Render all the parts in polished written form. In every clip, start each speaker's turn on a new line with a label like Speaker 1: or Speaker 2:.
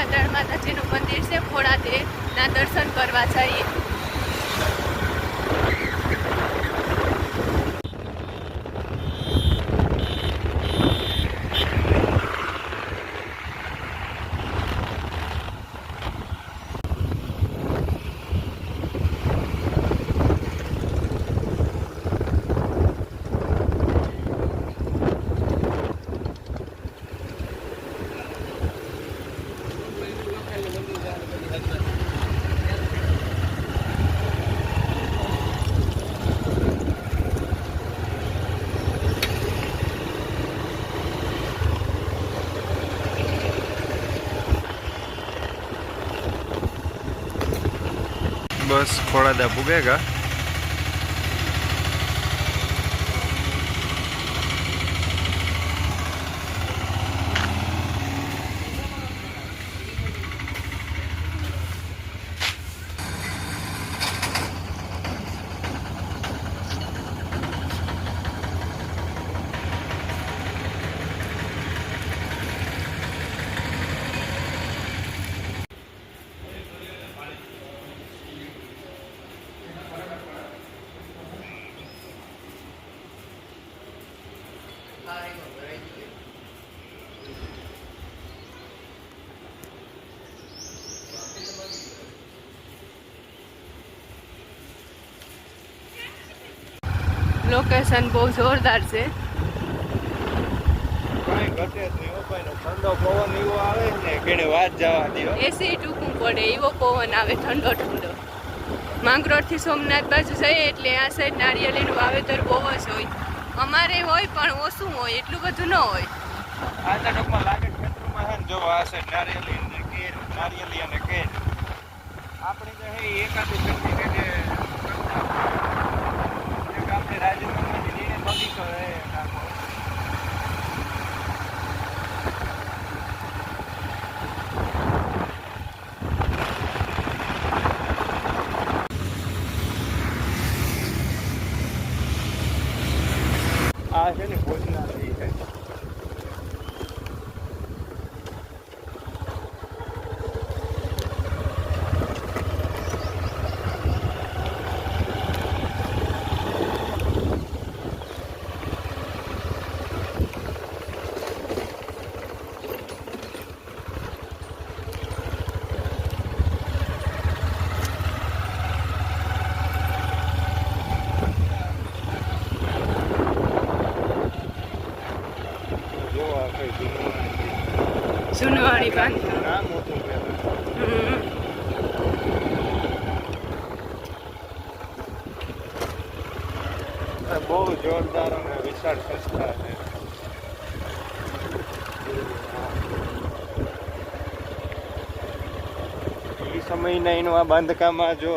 Speaker 1: પાતાળ માતાજીનું મંદિર છે ફોડા તે ના દર્શન કરવા જઈએ.
Speaker 2: बस खोड़ादा पुगेगा.
Speaker 1: લોકેશન બહુ જોરદાર છે.
Speaker 2: કાંઈ ઘટે જ નહીં. ઠંડો પવન એવો આવે ને કે વાત જવા દો.
Speaker 1: એસી ટૂંકું પડે એવો પવન આવે ઠંડો ઠંડો. માંગરોળ થી સોમનાથ બાજુ જઈએ એટલે આ સાઈડ નારિયેળીનું વાવેતર બહુ જ હોય. અમારે હોય પણ ઓછું હોય, એટલું બધું ન હોય.
Speaker 2: આ તો ટૂંકમાં લાગે ખેતરમાં છે ને જો આ સાઈડ નારિયેળી અને કેર આપણે તો હે એકાદું ખેતી કે આપણે રાજસ્થાનમાંથી બગીચો હે. આ છે ને ભોજનાલય છે.
Speaker 1: સુનવાણી બાંધકામ
Speaker 2: નામ હતું બહુ જોરદાર અને વિશાળ સંસ્થા છે. એ સમયના એનું આ બાંધકામમાં જો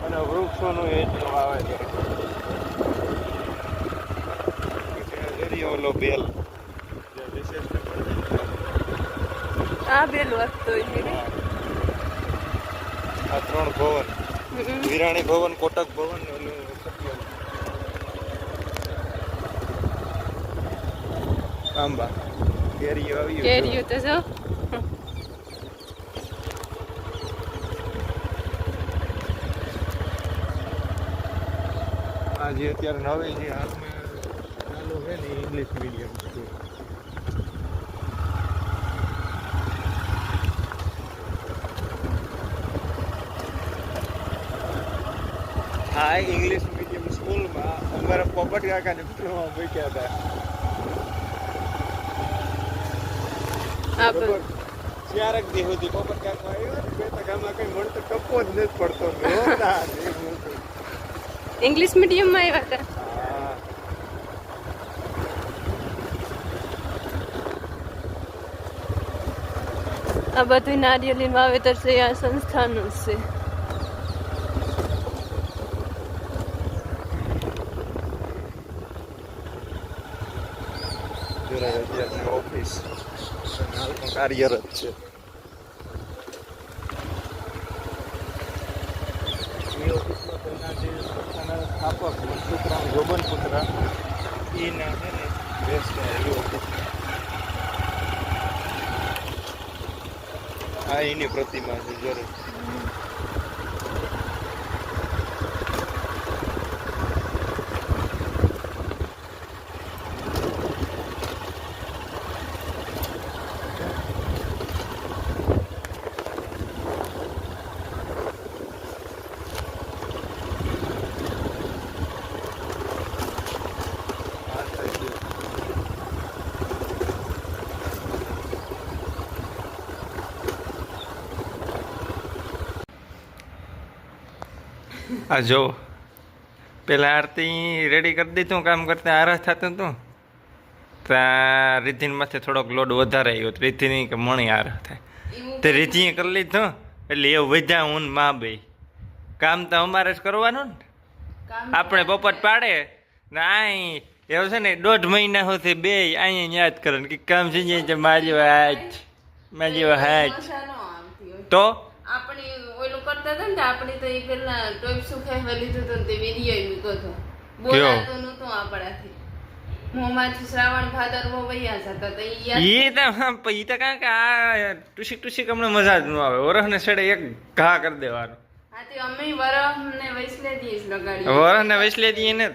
Speaker 2: અને વૃક્ષોનું એટલું વાવેતર. ઓલો બેલ
Speaker 1: આ બેલ વાગતો હોય.
Speaker 2: આ 3 ભવન વિરાણી ભવન, કોટક ભવન અને આંબા કેરીઓ આવી
Speaker 1: કેરીઓ તો જો
Speaker 2: આજે અત્યારે નવી જે હાથમાં ચાલુ છે ને ઇંગ્લિશ મીડિયમ સ્કૂલ. આ ઇંગ્લિશ મીડિયમ સ્કૂલમાં અમારા પોપટ કાકાને ડિપ્લોમા મૂક્યા હતા. ચારક દી સુધી પોપટ કાકા આવ્યો બે ટકામાં કઈ મળતો ટપ્પો જ નથી પડતો.
Speaker 1: ઇંગ્લિશ મીડિયમમાં આવ્યા હતા. આ બધું નારિયેળીનું વાવેતર છે આ સંસ્થાનું છે.
Speaker 2: ઓફિસ કાર્યરત છે. એ ઓફિસમાં પહેલા જે સંસ્થાના સ્થાપક મનસુખરામ જોબનપુત્ર એના છે ને બેસ્ટ એ ઓફિસ આ એની પ્રતિમા છે જરૂર. આ જો પેલા આરતી રેડી કરી દીધું કામ કરતા આરસ થતું હતું ત્યાં રીધિન માથે થોડોક લોડ વધારે આવ્યો રીધિની કે મણી આરસ થાય તે રીધિએ કરી લીધું એટલે એ વધ્યા હું ને મા બે કામ તો અમારે જ કરવાનું ને આપણે પોપટ પાડે ને આઈ એવું છે ને 1.5 મહિના સુધી બે અહીંયા યાદ કરે કે કામ થઈ જાય છે મારી હાથ તો
Speaker 1: આપણે ઓલું કરતા હતા ને આપણે તો એ પેલા ટોપ સુખાઈ લીધું હતું તે વિડીયો મૂક્યો હતો બોલાતું નહોતું આપણાથી મોંમાંથી શ્રાવણ ભાદરવો વયા જતા તો
Speaker 2: ઈ તો કાંઈ કે આ ટુસી અમને મજા જ ન આવે વરસને છેડે એક ઘા કરી દેવાનો.
Speaker 1: હા તે અમે વરસને વૈસલેથી જ લગાડી
Speaker 2: વરસને વૈસલેથી ને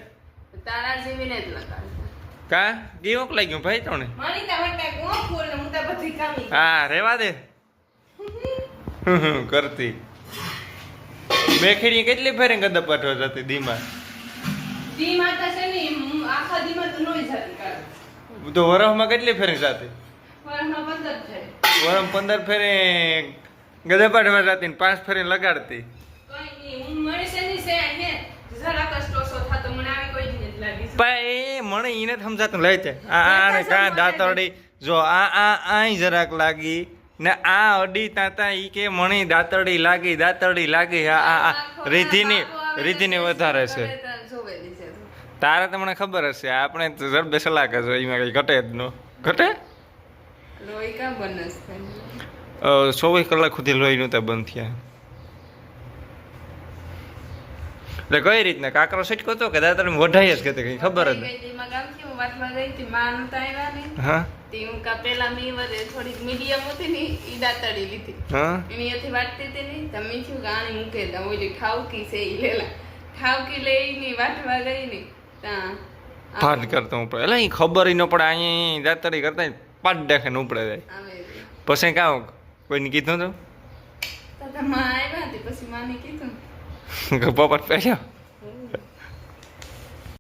Speaker 1: તારા જેવીને જ લગાડી
Speaker 2: કા કેવોક લાગ્યું ભાઈ તને
Speaker 1: મારી તા વટા ગો ફૂલ ને હું તા બધી કામી
Speaker 2: હા રેવા દે કરતી બેખડી કેટલી ફેરે ગદપાઠો જતી દીમાં
Speaker 1: તો છે ને આખા દીમાં તો નોઈ જતી કાળ
Speaker 2: તો વરસમાં કેટલી ફેરે જાતી
Speaker 1: વરસમાં 15 છે
Speaker 2: વરસ 15 ફેરે ગદપાઠમાં જાતી ને 5 ફેરે લગાડતી
Speaker 1: કોઈ નહીં હું મને છે ને છે હે જરા કષ્ટોસો થાતો મને આવી કોઈ જ નથી લાગી
Speaker 2: એ મને ઈને સમજાતું લઈ છે આ કા દાતરડી જો આ જરાક લાગી ને આ અડી તાતા ઈ કે મણી દાતરડી લાગી આ રીધિની વધારે છે તારે તો મને ખબર હશે આપણે તો જરબે સલાહ કરજો એમાં કઈ ઘટે જ નો ઘટે
Speaker 1: લોહી કા બનસ
Speaker 2: 24 કલાક સુધી લોહી નહોતા બંધ થયા એટલે કઈ રીતના કાકરો સટકો તો કે દાતર વઢાઈ જ કે કઈ ખબર જ હા
Speaker 1: હું કા પેલા મી વરે થોડીક મીડિયમ હતી ને ઈ દાતડી લીધી
Speaker 2: હા
Speaker 1: એની હતી વાટતી હતી ને તમે શું ગાણી મૂકે દા ઓલી ઠાવકી છે ઈ લેલા ઠાવકી લઈને વાટવા ગઈ ને તા
Speaker 2: ફાટ કરતો ઉપર એટલે ઈ ખબર ન પડે અહીં દાતડી કરતા પાટ દેખે ને ઉપડે જાય
Speaker 1: આવે
Speaker 2: પછી કાં કોઈને કીધું તો
Speaker 1: તો માં આવ્યા હતી પછી માને કીધું
Speaker 2: પોપટ પહેર્યો